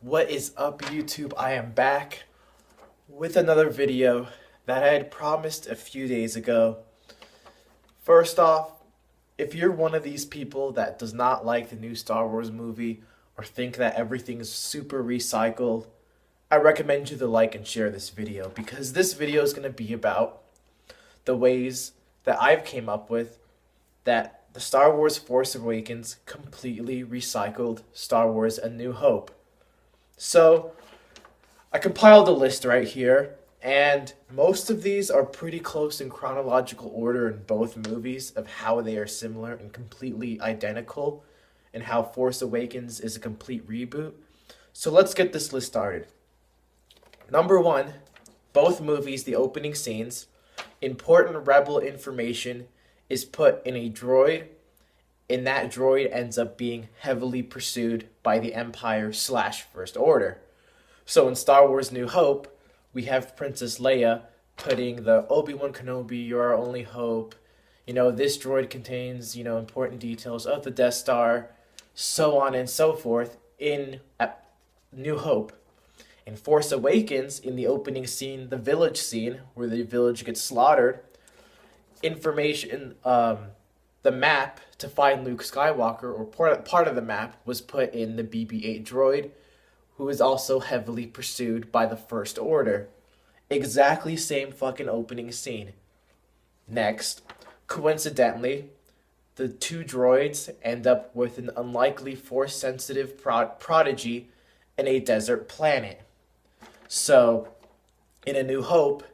What is up, YouTube? I am back with another video that I had promised a few days ago. First off, if you're one of these people that does not like the new Star Wars movie or think that everything is super recycled, I recommend you to like and share this video because this video is going to be about the ways that I've came up with that the Star Wars Force Awakens completely recycled Star Wars A New Hope. So, I compiled a list right here, and most of these are pretty close in chronological order in both movies of how they are similar and completely identical, and how Force Awakens is a complete reboot. So let's get this list started. Number one, both movies, the opening scenes, important rebel information is put in a droid, and that droid ends up being heavily pursued by the Empire / First Order. So in Star Wars New Hope, we have Princess Leia putting the Obi-Wan Kenobi, you're our only hope. This droid contains, important details of the Death Star, so on and so forth in New Hope. In Force Awakens, in the opening scene, the village scene, where the village gets slaughtered, information, the map to find Luke Skywalker, or part of the map, was put in the BB-8 droid, who is also heavily pursued by the First Order. Exactly same fucking opening scene. Next, coincidentally, the two droids end up with an unlikely Force-sensitive prodigy in a desert planet. So, in A New Hope,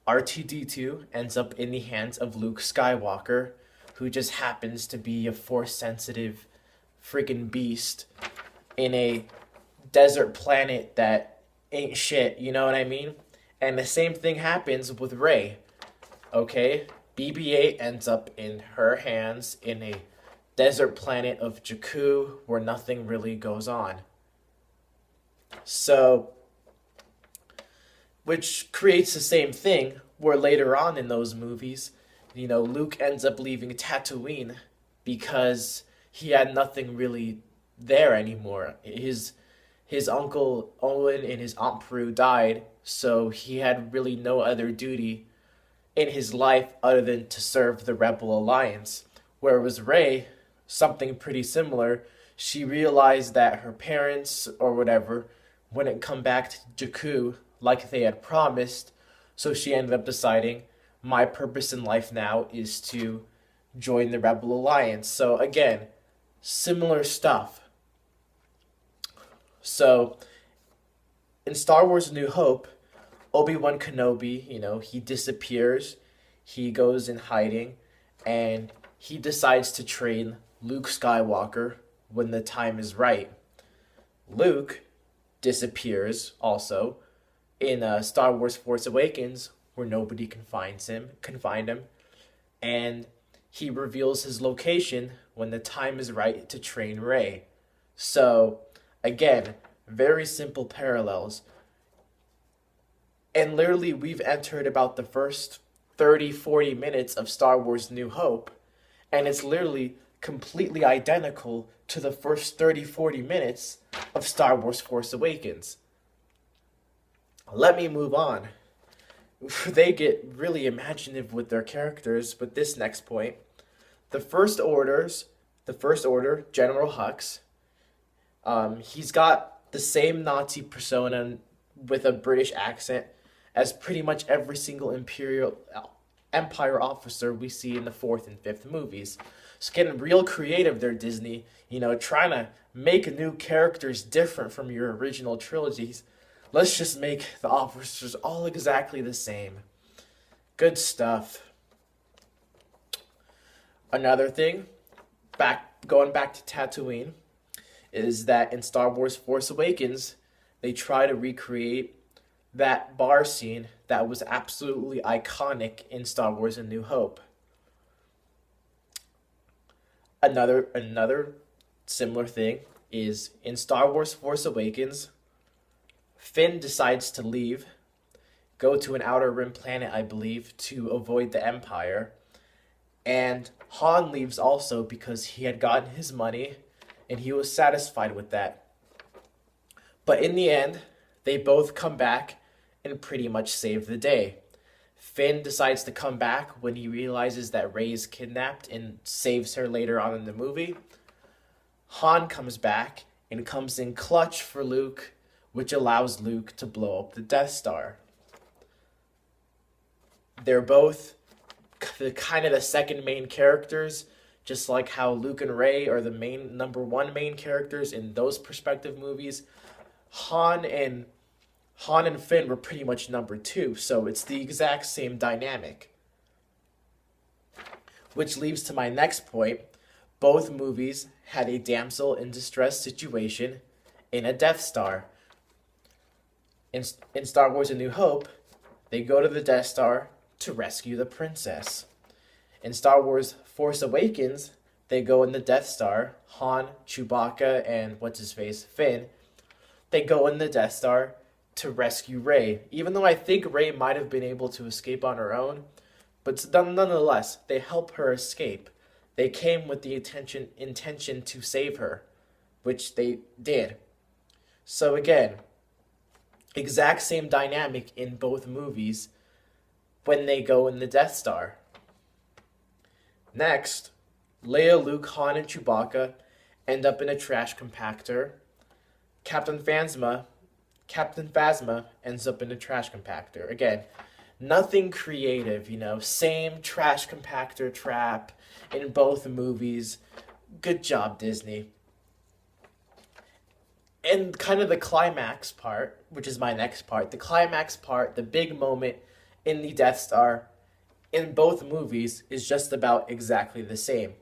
R2-D2 ends up in the hands of Luke Skywalker, who just happens to be a Force-sensitive freaking beast in a desert planet that ain't shit, you know what I mean? And the same thing happens with Rey, okay? BB-8 ends up in her hands in a desert planet of Jakku where nothing really goes on. So, which creates the same thing where later on in those movies, Luke ends up leaving Tatooine because he had nothing really there anymore. His uncle Owen and his Aunt Prue died, so he had really no other duty in his life other than to serve the Rebel Alliance. Whereas Rey, something pretty similar, she realized that her parents, or whatever, wouldn't come back to Jakku like they had promised, so she ended up deciding, my purpose in life now is to join the Rebel Alliance. So again, similar stuff. So, in Star Wars A New Hope, Obi-Wan Kenobi, he disappears, he goes in hiding, and he decides to train Luke Skywalker when the time is right. Luke disappears also in Star Wars Force Awakens, where nobody can find him, and he reveals his location when the time is right to train Rey. So, again, very simple parallels. And literally, we've entered about the first 30-40 minutes of Star Wars New Hope, and it's literally completely identical to the first 30-40 minutes of Star Wars Force Awakens. Let me move on. They get really imaginative with their characters, but this next point, the First Order, General Hux, he's got the same Nazi persona with a British accent as pretty much every single Empire officer we see in the 4th and 5th movies. It's getting real creative there, Disney, trying to make new characters different from your original trilogies. Let's just make the officers all exactly the same. Good stuff. Another thing, going back to Tatooine, is that in Star Wars Force Awakens, they try to recreate that bar scene that was absolutely iconic in Star Wars A New Hope. Another similar thing is in Star Wars Force Awakens, Finn decides to leave, go to an outer rim planet, I believe, to avoid the Empire. And Han leaves also because he had gotten his money and he was satisfied with that. But in the end, they both come back and pretty much save the day. Finn decides to come back when he realizes that Rey is kidnapped and saves her later on in the movie. Han comes back and comes in clutch for Luke, which allows Luke to blow up the Death Star. They're both kind of the second main characters, just like how Luke and Rey are the number one main characters in those perspective movies. Han and Finn were pretty much number two, so it's the exact same dynamic. Which leads to my next point. Both movies had a damsel in distress situation in a Death Star. In Star Wars A New Hope, they go to the Death Star to rescue the princess. In Star Wars Force Awakens, they go in the Death Star. Han, Chewbacca, and what's-his-face, Finn, they go in the Death Star to rescue Rey. Even though I think Rey might have been able to escape on her own, but nonetheless, they help her escape. They came with the intention to save her, which they did. So again, exact same dynamic in both movies when they go in the Death Star. Next, Leia, Luke, Han, and Chewbacca end up in a trash compactor. Captain Phasma ends up in a trash compactor. Again, nothing creative, same trash compactor trap in both movies. Good job, Disney. And kind of the climax part, which is my next part, the big moment in the Death Star in both movies is just about exactly the same.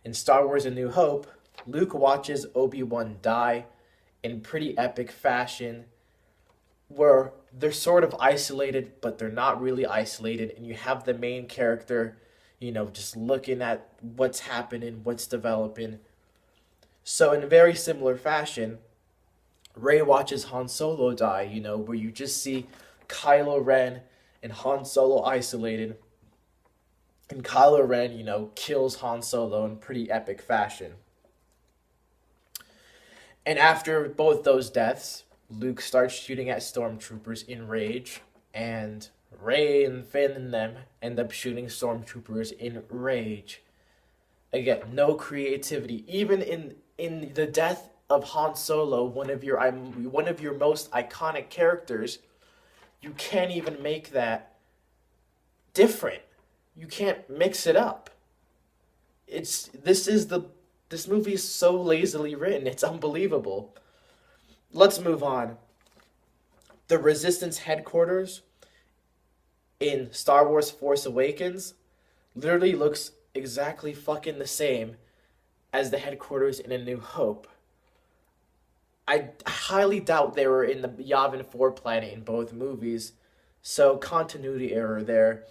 In Star Wars A New Hope, Luke watches Obi-Wan die in pretty epic fashion, where they're sort of isolated, but they're not really isolated, and you have the main character, just looking at what's happening, what's developing. So in a very similar fashion, Rey watches Han Solo die, where you just see Kylo Ren and Han Solo isolated, and Kylo Ren, kills Han Solo in pretty epic fashion. And after both those deaths, Luke starts shooting at stormtroopers in rage, and Rey and Finn and them end up shooting stormtroopers in rage. Again, no creativity. Even in the death of Han Solo, one of your most iconic characters, you can't even make that different. You can't mix it up. This movie is so lazily written. It's unbelievable. Let's move on. The Resistance headquarters in Star Wars Force Awakens literally looks exactly fucking the same as the headquarters in A New Hope. I highly doubt they were in the Yavin 4 planet in both movies, so continuity error there.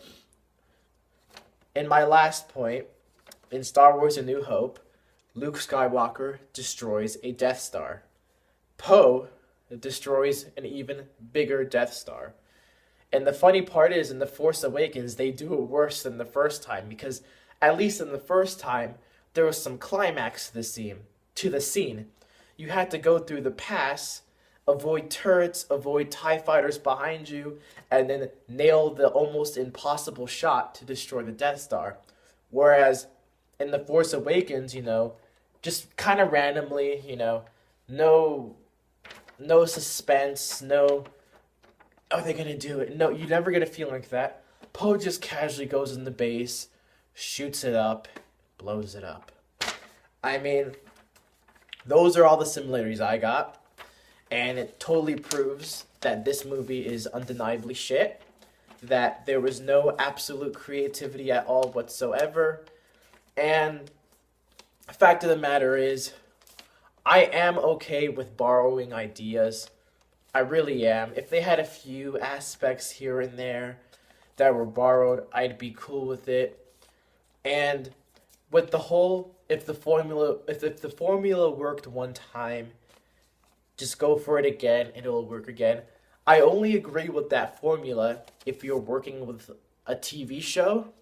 And my last point, in Star Wars A New Hope, Luke Skywalker destroys a Death Star. Poe destroys an even bigger Death Star. And the funny part is, in The Force Awakens, they do it worse than the first time, because at least in the first time, there was some climax to the scene. You had to go through the pass, avoid turrets, avoid TIE fighters behind you, and then nail the almost impossible shot to destroy the Death Star. Whereas in The Force Awakens, just kind of randomly, no suspense, no, are they going to do it? No, you never get a feeling like that. Poe just casually goes in the base, shoots it up, blows it up. I mean, those are all the similarities I got. And it totally proves that this movie is undeniably shit. That there was no absolute creativity at all whatsoever. And the fact of the matter is, I am okay with borrowing ideas. I really am. If they had a few aspects here and there that were borrowed, I'd be cool with it. And with the whole, if the formula worked one time, just go for it again and it'll work again. I only agree with that formula if you're working with a TV show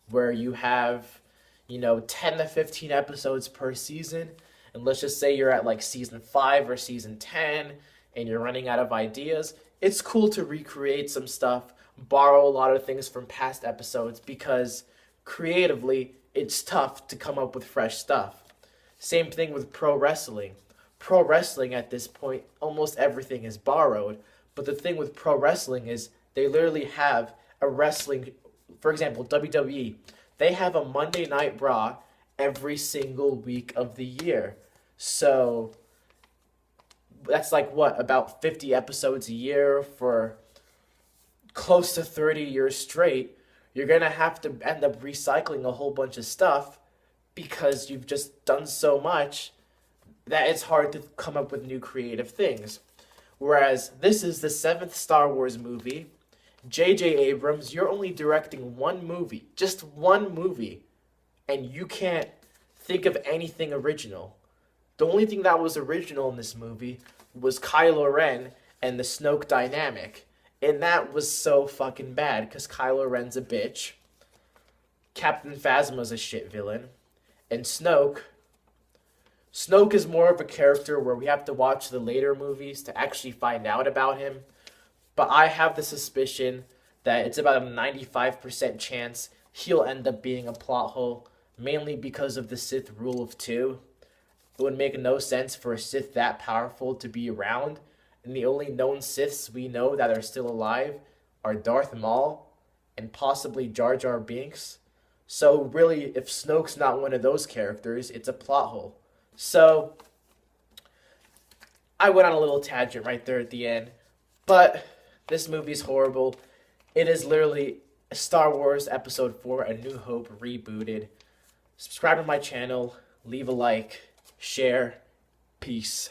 where you have, 10 to 15 episodes per season. And let's just say you're at like season 5 or season 10 and you're running out of ideas, it's cool to recreate some stuff, borrow a lot of things from past episodes, because creatively, it's tough to come up with fresh stuff. Same thing with pro wrestling. Pro wrestling at this point, almost everything is borrowed, but the thing with pro wrestling is they literally have a wrestling, for example, WWE, they have a Monday Night Raw every single week of the year. So that's like what, about 50 episodes a year for close to 30 years straight. You're going to have to end up recycling a whole bunch of stuff because you've just done so much that it's hard to come up with new creative things. Whereas this is the 7th Star Wars movie. J.J. Abrams, you're only directing one movie, just one movie, and you can't think of anything original. The only thing that was original in this movie was Kylo Ren and the Snoke dynamic. And that was so fucking bad, because Kylo Ren's a bitch. Captain Phasma's a shit villain. And Snoke is more of a character where we have to watch the later movies to actually find out about him. But I have the suspicion that it's about a 95% chance he'll end up being a plot hole, mainly because of the Sith rule of 2. It would make no sense for a Sith that powerful to be around, and the only known Siths we know that are still alive are Darth Maul and possibly Jar Jar Binks. So really, if Snoke's not one of those characters, it's a plot hole. So I went on a little tangent right there at the end, but this movie's horrible. It is literally Star Wars Episode 4, A New Hope rebooted. Subscribe to my channel, leave a like, share, peace.